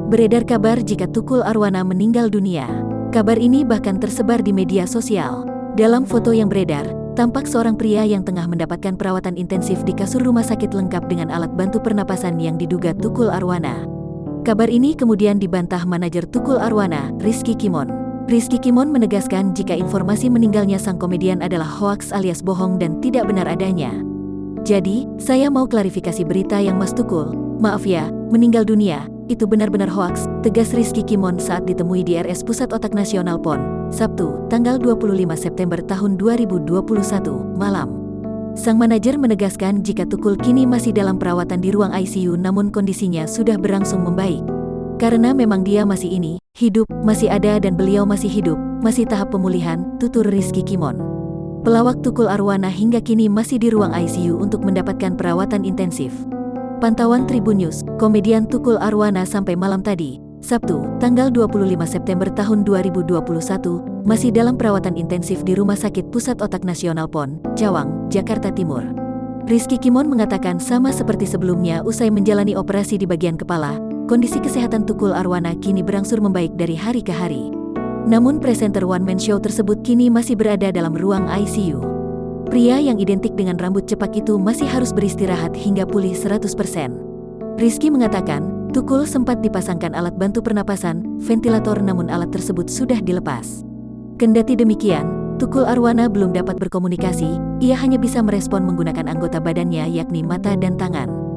beredar kabar jika Tukul Arwana meninggal dunia. Kabar ini bahkan tersebar di media sosial. Dalam foto yang beredar, tampak seorang pria yang tengah mendapatkan perawatan intensif di kasur rumah sakit lengkap dengan alat bantu pernapasan yang diduga Tukul Arwana. Kabar ini kemudian dibantah manajer Tukul Arwana, Rizky Kimon. Rizky Kimon menegaskan jika informasi meninggalnya sang komedian adalah hoaks alias bohong dan tidak benar adanya. Jadi, saya mau klarifikasi berita yang Mas Tukul, maaf ya, meninggal dunia, itu benar-benar hoaks, tegas Rizky Kimon saat ditemui di RS Pusat Otak Nasional PON, Sabtu, tanggal 25 September tahun 2021, malam. Sang manajer menegaskan jika Tukul kini masih dalam perawatan di ruang ICU namun kondisinya sudah berangsur membaik. Karena memang dia masih hidup, masih ada dan beliau masih hidup, masih tahap pemulihan, tutur Rizky Kimon. Pelawak Tukul Arwana hingga kini masih di ruang ICU untuk mendapatkan perawatan intensif. Pantauan Tribun News, komedian Tukul Arwana sampai malam tadi, Sabtu, tanggal 25 September tahun 2021, masih dalam perawatan intensif di Rumah Sakit Pusat Otak Nasional PON, Cawang, Jakarta Timur. Rizky Kimon mengatakan sama seperti sebelumnya usai menjalani operasi di bagian kepala, kondisi kesehatan Tukul Arwana kini berangsur membaik dari hari ke hari. Namun presenter One Man Show tersebut kini masih berada dalam ruang ICU. Pria yang identik dengan rambut cepak itu masih harus beristirahat hingga pulih 100%. Rizky mengatakan, Tukul sempat dipasangkan alat bantu pernapasan, ventilator namun alat tersebut sudah dilepas. Kendati demikian, Tukul Arwana belum dapat berkomunikasi, ia hanya bisa merespon menggunakan anggota badannya yakni mata dan tangan.